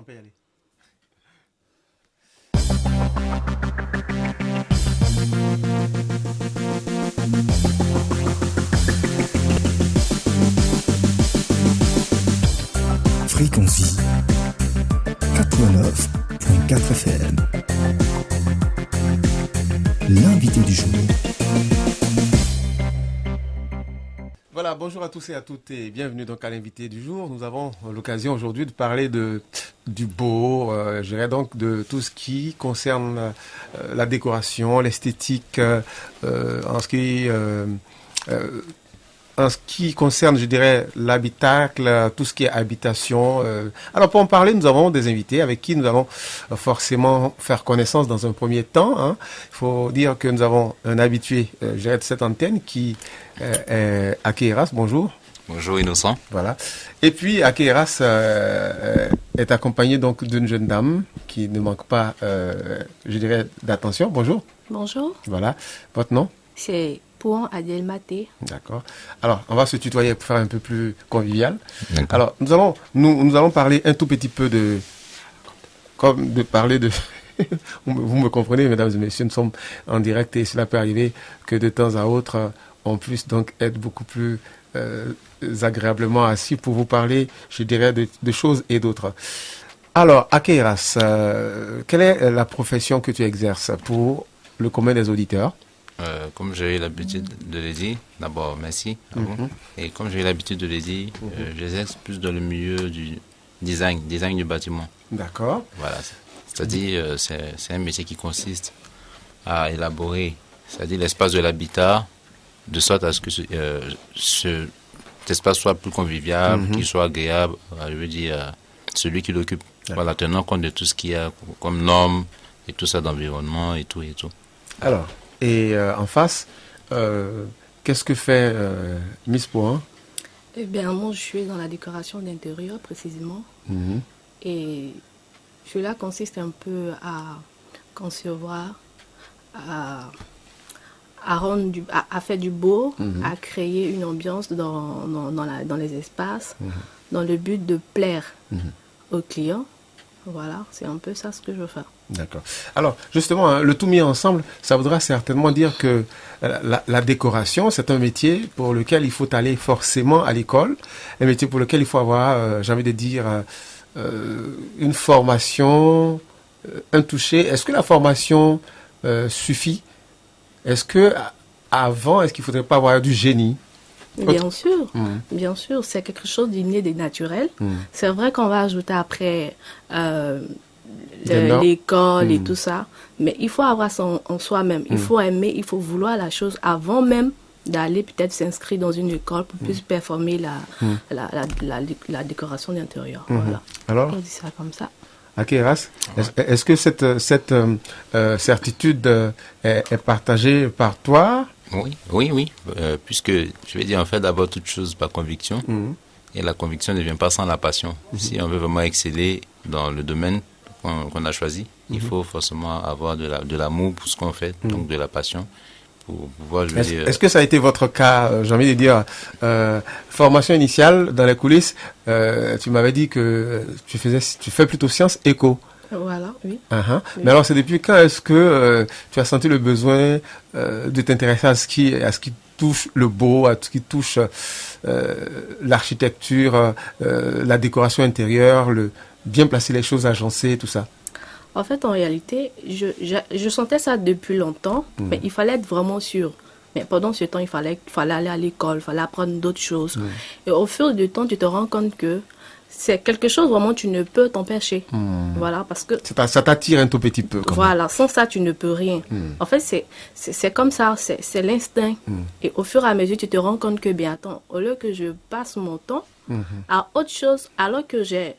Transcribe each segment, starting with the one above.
On peut y aller. Fréquency 89.4 FM. L'invité du jour. Voilà, bonjour à tous et à toutes et bienvenue donc à l'invité du jour. Nous avons l'occasion aujourd'hui de parler du beau, je dirais donc de tout ce qui concerne la décoration, l'esthétique, en ce qui concerne, je dirais, l'habitacle, tout ce qui est habitation. Alors, pour en parler, nous avons des invités avec qui nous allons forcément faire connaissance dans un premier temps. Hein. Il faut dire que nous avons un habitué, je dirais, de cette antenne qui est Akéras. Bonjour. Bonjour Innocent. Voilà. Et puis, Akéras est accompagné donc d'une jeune dame qui ne manque pas, je dirais, d'attention. Bonjour. Bonjour. Voilà. Votre nom? C'est Pouan Adel Maté. D'accord. Alors, on va se tutoyer pour faire un peu plus convivial. Alors, nous allons parler un tout petit peu vous me comprenez, mesdames et messieurs, nous sommes en direct et cela peut arriver que de temps à autre, on puisse donc être beaucoup plus agréablement assis pour vous parler, je dirais, de choses et d'autres. Alors, Akéras, quelle est la profession que tu exerces pour le commun des auditeurs? Comme j'ai eu l'habitude de le dire, d'abord merci à vous. Et comme j'ai eu l'habitude de le dire, j'exerce plus dans le milieu du design du bâtiment. D'accord. Voilà. C'est-à-dire, c'est un métier qui consiste à élaborer, c'est-à-dire l'espace de l'habitat, de sorte à ce que cet espace soit plus convivial, qu'il soit agréable, je veux dire, celui qui l'occupe. Voilà, tenant compte de tout ce qu'il y a comme normes et tout ça d'environnement et tout et tout. Alors, et en face, qu'est-ce que fait Miss Pouan? Eh bien, moi, je suis dans la décoration d'intérieur, précisément. Et cela consiste un peu à concevoir, à faire du beau, à créer une ambiance dans les espaces, dans le but de plaire aux clients. Voilà, c'est un peu ça ce que je veux faire. D'accord. Alors, justement, hein, le tout mis ensemble, ça voudra certainement dire que la décoration, c'est un métier pour lequel il faut aller forcément à l'école, un métier pour lequel il faut avoir, j'ai envie de dire, une formation, un toucher. Est-ce que la formation suffit? Est-ce qu'il faudrait pas avoir du génie? Bien sûr, c'est quelque chose d'inné, de naturel. C'est vrai qu'on va ajouter après l'école et tout ça, mais il faut avoir ça en soi-même. Il faut aimer, il faut vouloir la chose avant même d'aller peut-être s'inscrire dans une école pour plus performer la décoration d'intérieur. Voilà. Alors, on dit ça comme ça. Akéras, est-ce que cette certitude est partagée par toi? Oui. Puisque, je vais dire, on fait d'abord toute chose par conviction. Et la conviction ne vient pas sans la passion. Si on veut vraiment exceller dans le domaine qu'on a choisi, il faut forcément avoir de l'amour pour ce qu'on fait, donc de la passion. Pour pouvoir, est-ce que ça a été votre cas, j'ai envie de dire, formation initiale dans les coulisses, tu m'avais dit que tu fais plutôt sciences éco. Voilà, oui. Oui. Mais alors, c'est depuis quand est-ce que tu as senti le besoin de t'intéresser à ce qui touche le beau, à ce qui touche l'architecture, la décoration intérieure, bien placer les choses agencées, tout ça? En fait, en réalité, je sentais ça depuis longtemps, mais il fallait être vraiment sûr. Mais pendant ce temps, il fallait aller à l'école, il fallait apprendre d'autres choses. Et au fur du temps, tu te rends compte que c'est quelque chose vraiment tu ne peux t'empêcher. Voilà, parce que ça t'attire un tout petit peu. Voilà, sans ça, tu ne peux rien. En fait, c'est comme ça, c'est l'instinct. Et au fur et à mesure, tu te rends compte que, bien, attends, au lieu que je passe mon temps à autre chose, alors que j'ai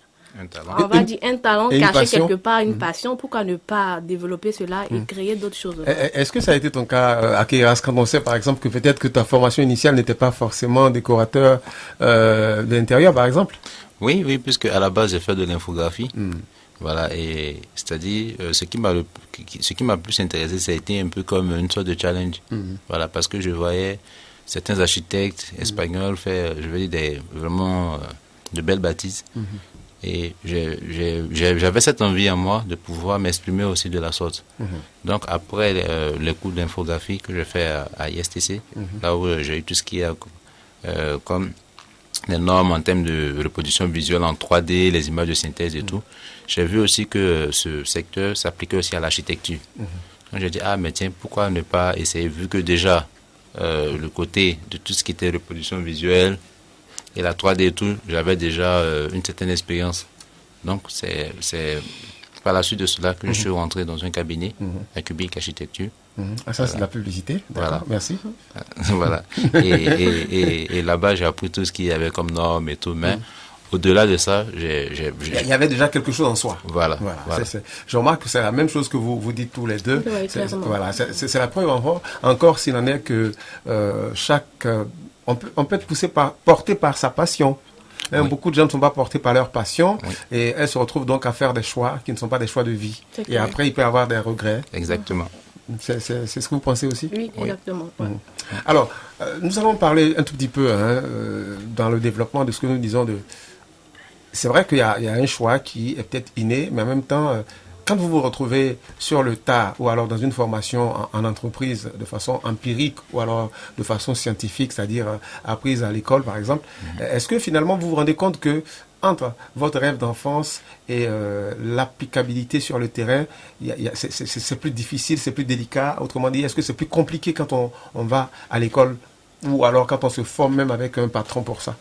on va dire un talent caché quelque part, une passion, pourquoi ne pas développer cela et créer d'autres choses? Est-ce que ça a été ton cas, Akéras, quand on sait par exemple que peut-être que ta formation initiale n'était pas forcément décorateur d'intérieur, par exemple? Oui, puisque à la base j'ai fait de l'infographie. Voilà, et c'est-à-dire ce qui m'a plus intéressé, ça a été un peu comme une sorte de challenge. Voilà, parce que je voyais certains architectes espagnols faire, je veux dire, vraiment de belles bâtisses. Et j'avais cette envie en moi de pouvoir m'exprimer aussi de la sorte. Donc après les cours d'infographie que je fais à ISTC, là où j'ai eu tout ce qui est comme les normes en termes de reproduction visuelle en 3D, les images de synthèse et tout, j'ai vu aussi que ce secteur s'appliquait aussi à l'architecture. Donc j'ai dit, mais tiens, pourquoi ne pas essayer, vu que déjà le côté de tout ce qui était reproduction visuelle, et la 3D et tout, j'avais déjà une certaine expérience. Donc, c'est par la suite de cela que je suis rentré dans un cabinet, à Cubic Architecture. Ah, ça, c'est de la publicité. D'accord, Voilà. merci. Voilà. Et là-bas, j'ai appris tout ce qu'il y avait comme normes et tout. Mais au-delà de ça, Il y avait déjà quelque chose en soi. Voilà. Je remarque que c'est la même chose que vous dites tous les deux. Oui, C'est clairement. la preuve encore s'il en est que on peut être porté par sa passion. Oui. Beaucoup de gens ne sont pas portés par leur passion Oui. et elles se retrouvent donc à faire des choix qui ne sont pas des choix de vie. C'est Et clair. après, il peut y avoir des regrets. Exactement. C'est ce que vous pensez aussi? Oui, exactement. Ouais. Alors, nous allons parler un tout petit peu dans le développement de ce que nous disons. C'est vrai qu'il y a un choix qui est peut-être inné, mais en même temps, quand vous vous retrouvez sur le tas ou alors dans une formation en entreprise de façon empirique ou alors de façon scientifique, c'est-à-dire apprise à l'école par exemple, est-ce que finalement vous vous rendez compte que entre votre rêve d'enfance et l'applicabilité sur le terrain, c'est plus difficile, c'est plus délicat? Autrement dit, est-ce que c'est plus compliqué quand on va à l'école ou alors quand on se forme même avec un patron pour ça?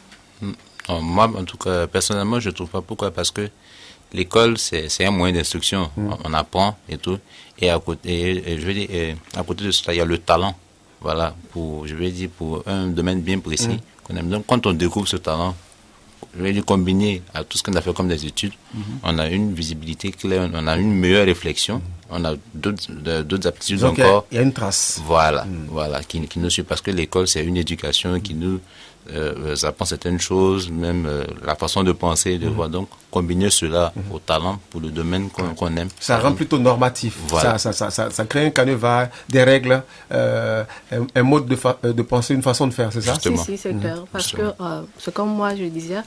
Non, moi, en tout cas, personnellement, je ne trouve pas. Pourquoi? Parce que l'école, c'est un moyen d'instruction. On apprend et tout. Et à côté, je veux dire, à côté de cela, il y a le talent. Voilà, pour un domaine bien précis qu'on aime. Donc, quand on découvre ce talent, je vais dire, combiné à tout ce qu'on a fait comme des études, on a une visibilité claire, on a une meilleure réflexion, on a d'autres aptitudes Donc, encore. il y a une trace. Voilà, qui nous suit. Parce que l'école, c'est une éducation qui nous apprend certaines choses, même la façon de penser, de voir. Donc, combiner cela au talent pour le domaine qu'on aime. Ça rend plutôt normatif. Voilà. Ça crée un canevas, des règles, un mode de penser, une façon de faire, c'est ça? Justement. Si, c'est clair. Parce Justement. que, c'est comme moi, je disais,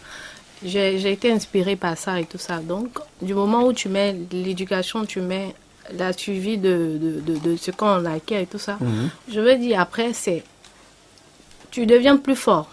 j'ai été inspirée par ça et tout ça. Donc, du moment où tu mets l'éducation, tu mets la suivi de ce qu'on acquiert et tout ça, je veux dire, après, tu deviens plus fort.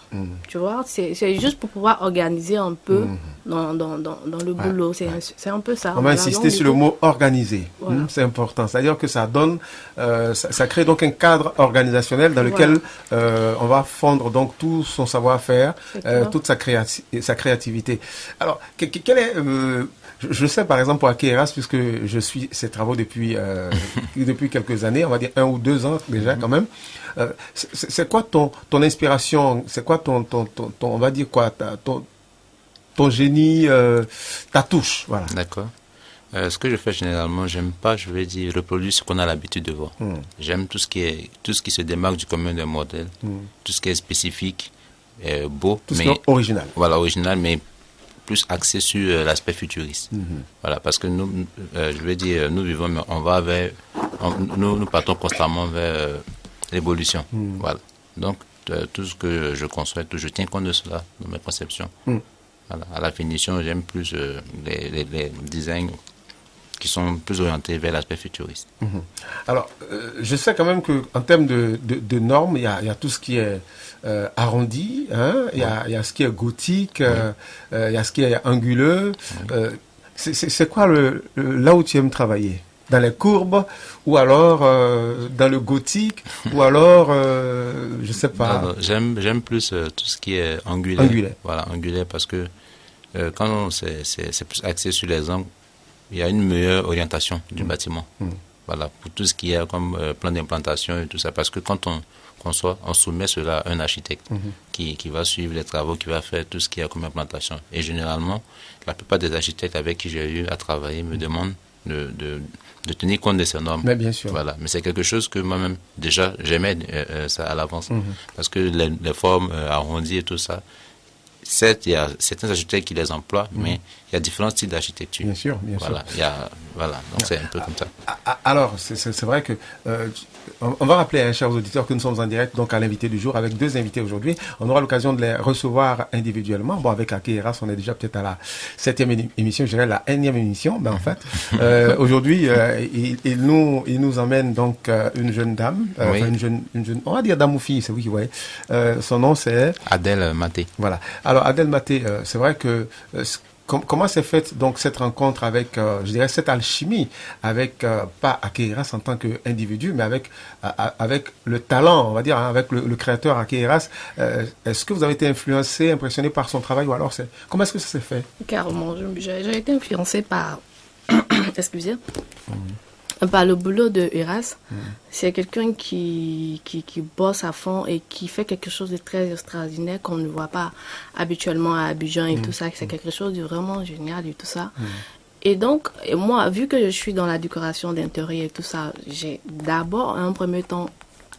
Tu vois, c'est juste pour pouvoir organiser un peu dans le boulot. C'est un peu ça. On va Voilà, insister donc, sur du le coup, mot organisé. Voilà. C'est important. C'est-à-dire que ça donne, ça crée donc un cadre organisationnel dans lequel on va fondre donc tout son savoir-faire, C'est clair. toute sa créativité. Alors, quel est, je sais par exemple pour Akeras, puisque je suis ses travaux depuis quelques années, on va dire 1 ou 2 ans déjà quand même. C'est quoi ton inspiration? C'est quoi ton on va dire quoi, ton génie, ta touche, voilà. D'accord. Ce que je fais généralement, j'aime pas, je vais dire, reproduire ce qu'on a l'habitude de voir. J'aime tout ce qui se démarque du commun des mortels, tout ce qui est spécifique, beau, Tout ce mais qui est original. voilà, original, mais plus axé sur l'aspect futuriste. Voilà, parce que nous, je vais dire, nous vivons, mais on va nous partons constamment vers l'évolution. Voilà. Donc, tout ce que je conçois, je tiens compte de cela dans mes conceptions. Voilà. À la finition, j'aime plus les designs qui sont plus orientés vers l'aspect futuriste. Alors, je sais quand même qu'en termes de normes, il y a tout ce qui est arrondi, hein, il y a ce qui est gothique, il y a ce qui est anguleux. C'est quoi là où tu aimes travailler? Dans les courbes, ou alors dans le gothique, ou alors, je sais pas. Alors, j'aime plus tout ce qui est angulaire. Angulaire. Voilà, angulaire, parce que quand c'est plus axé sur les angles, il y a une meilleure orientation du bâtiment. Voilà, pour tout ce qui est comme plan d'implantation et tout ça, parce que quand on conçoit, on soumet cela à un architecte qui va suivre les travaux, qui va faire tout ce qui est comme implantation. Et généralement, la plupart des architectes avec qui j'ai eu à travailler me demandent de tenir compte de ces normes. Mais bien sûr. Voilà. Mais c'est quelque chose que moi-même, déjà, j'aimais ça à l'avance. Parce que les formes arrondies et tout ça, certes, il y a certains architectes qui les emploient, mais il y a différents styles d'architecture. Bien sûr, bien sûr. Voilà, donc c'est un peu comme ça. Alors, c'est vrai que on va rappeler, chers auditeurs, que nous sommes en direct donc à l'invité du jour avec 2 invités aujourd'hui. On aura l'occasion de les recevoir individuellement. Bon, avec Akeras, on est déjà peut-être à la 7e émission, je dirais la 1e émission, mais en fait, aujourd'hui, il nous emmène donc une jeune dame, Oui. enfin, une jeune, on va dire dame ou fille, c'est oui, ouais. Son nom c'est Adèle Maté. Voilà. Alors Adèle Maté, c'est vrai que comment s'est faite donc cette rencontre avec, je dirais, cette alchimie avec pas Akeras en tant qu'individu, mais avec le talent, on va dire, hein, avec le créateur Akeras. Est-ce que vous avez été influencé, impressionné par son travail, ou alors comment est-ce que ça s'est fait? Carrément, j'ai été influencée par, excusez, par le boulot de Eras. C'est quelqu'un qui bosse à fond et qui fait quelque chose de très extraordinaire qu'on ne voit pas habituellement à Abidjan et tout ça. C'est quelque chose de vraiment génial et tout ça. Et donc, moi, vu que je suis dans la décoration d'intérieur et tout ça, j'ai d'abord, un premier temps,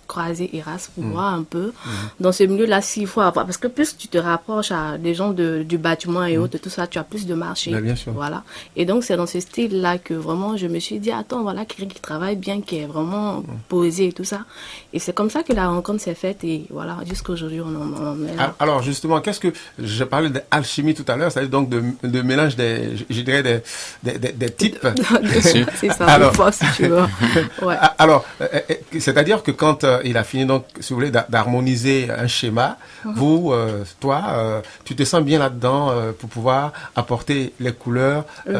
croiser Eras pour voir un peu dans ce milieu-là s'il faut avoir, parce que plus tu te rapproches à des gens du bâtiment et autres, tout ça, tu as plus de marché. Ben, bien sûr. Voilà. Et donc c'est dans ce style-là que vraiment je me suis dit, attends, voilà quelqu'un qui travaille bien, qui est vraiment posé et tout ça. Et c'est comme ça que la rencontre s'est faite et voilà, jusqu'à aujourd'hui on en est là. Alors justement, qu'est-ce que je parlais d'alchimie tout à l'heure, c'est-à-dire donc de mélange je dirais des types. C'est ça, Alors- une fois, si tu veux. Ouais. Alors, c'est-à-dire que quand il a fini donc, si vous voulez, d'harmoniser un schéma, toi, tu te sens bien là-dedans pour pouvoir apporter les couleurs. Oui.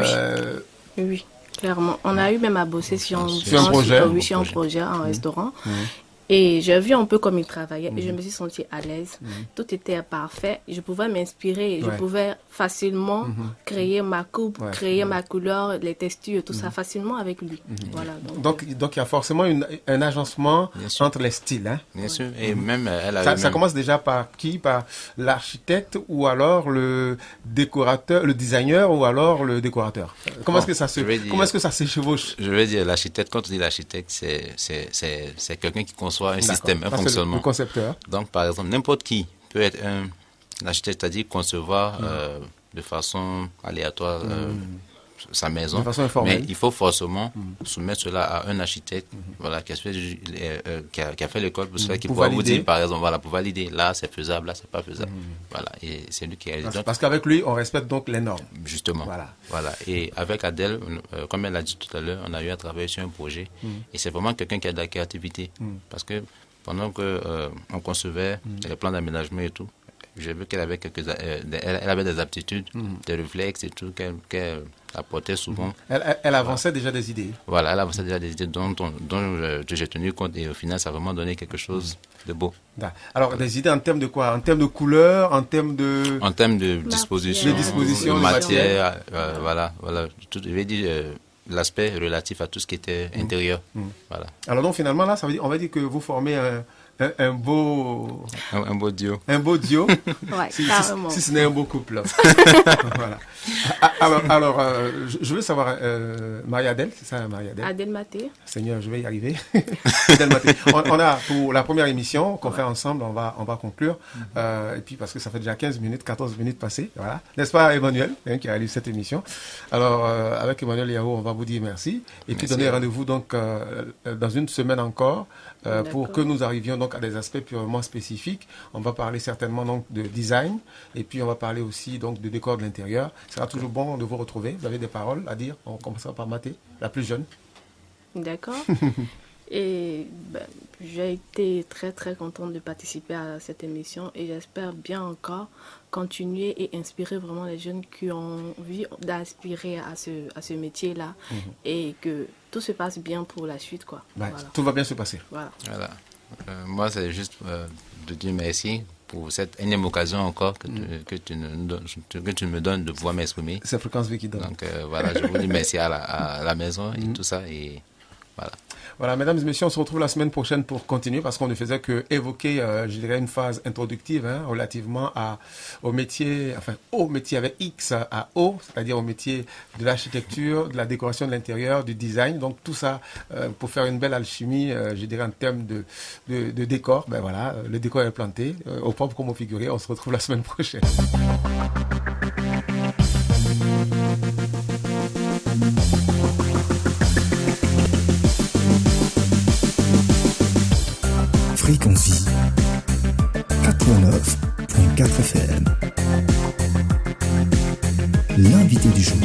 Oui, clairement. On a eu même à bosser sur un projet. sur un projet, un restaurant. Et j'ai vu un peu comme il travaillait et je me suis sentie à l'aise. Tout était parfait. Je pouvais m'inspirer. Je Ouais. pouvais facilement créer ma coupe, Ouais. créer ma couleur, les textures, tout ça facilement avec lui. Voilà. Donc, il y a forcément un agencement Bien sûr. entre les styles. Hein. Bien sûr, et même elle a Ça, eu ça même- commence déjà par qui? Par l'architecte ou alors le décorateur, le designer ou alors le décorateur? Comment est-ce que ça se, je vais dire- comment est-ce que ça s'échevauche? Je veux dire, l'architecte, quand on dit l'architecte, c'est quelqu'un qui conçoit un D'accord. système, un Ça, c'est fonctionnement. le concepteur. Donc, par exemple, n'importe qui peut être un architecte, c'est-à-dire concevoir de façon aléatoire sa maison. De façon informelle. Mais il faut forcément soumettre cela à un architecte voilà, qui a fait l'école pour cela, qui Pour pourra vous valider. dire, par exemple, voilà, pour valider, là c'est faisable, là c'est pas faisable. Voilà, et c'est lui qui réalise. Donc, Parce qu'avec lui, on respecte donc les normes. justement. Voilà. Et avec Adèle, comme elle l'a dit tout à l'heure, on a eu à travailler sur un projet. Et c'est vraiment quelqu'un qui a de la créativité. Parce que pendant qu'on concevait les plans d'aménagement et tout, j'ai vu qu'elle avait elle avait des aptitudes, des réflexes et tout, qu'elle apportait souvent. Elle avançait déjà des idées. Voilà, elle avançait déjà des idées dont j'ai tenu compte. Et au final, ça a vraiment donné quelque chose de beau. Alors, des idées en termes de quoi? En termes de couleur, en termes de... En termes de disposition, De disposition, de de matière, voilà. Tout, je vais dire l'aspect relatif à tout ce qui était intérieur. Voilà. Alors donc finalement, là, ça veut dire, on va dire que vous formez un beau... Un beau duo. Un beau duo, Ouais, carrément. si ce n'est un beau couple. Voilà. Alors je veux savoir, Marie-Adèle, c'est ça, Marie-Adèle? Adèle Maté. Seigneur, je vais y arriver. Adèle Maté. On a, pour la première émission qu'on fait ensemble, on va conclure. Et puis, parce que ça fait déjà 15 minutes, 14 minutes passées. Voilà. N'est-ce pas, Emmanuel, qui réalise cette émission? Alors, avec Emmanuel Yao, on va vous dire merci. Et puis, Merci donner à vous. rendez-vous donc dans une semaine encore pour D'accord. que nous arrivions donc à des aspects purement spécifiques. On va parler certainement donc de design et puis on va parler aussi donc de décor de l'intérieur. Ce sera toujours bon de vous retrouver. Vous avez des paroles à dire? On commencera par Maté, la plus jeune. D'accord. Et j'ai été très très contente de participer à cette émission et j'espère bien encore continuer et inspirer vraiment les jeunes qui ont envie d'aspirer à ce métier-là et que tout se passe bien pour la suite, quoi. Ben, Voilà. tout va bien se passer. Voilà. Voilà. Moi, c'est juste de dire merci pour cette énième occasion encore que tu me donnes de pouvoir m'exprimer. C'est Fréquence V qui donne. Donc voilà, je vous dis merci à la maison et tout ça. Et Voilà. Voilà, mesdames et messieurs, on se retrouve la semaine prochaine pour continuer parce qu'on ne faisait que évoquer, je dirais, une phase introductive relativement au métier avec X à O, c'est-à-dire au métier de l'architecture, de la décoration de l'intérieur, du design. Donc tout ça pour faire une belle alchimie, je dirais, en termes de décor. Ben voilà, le décor est planté, au propre comme au figuré. On se retrouve la semaine prochaine. Fréquency 89.4 FM. L'invité du jour.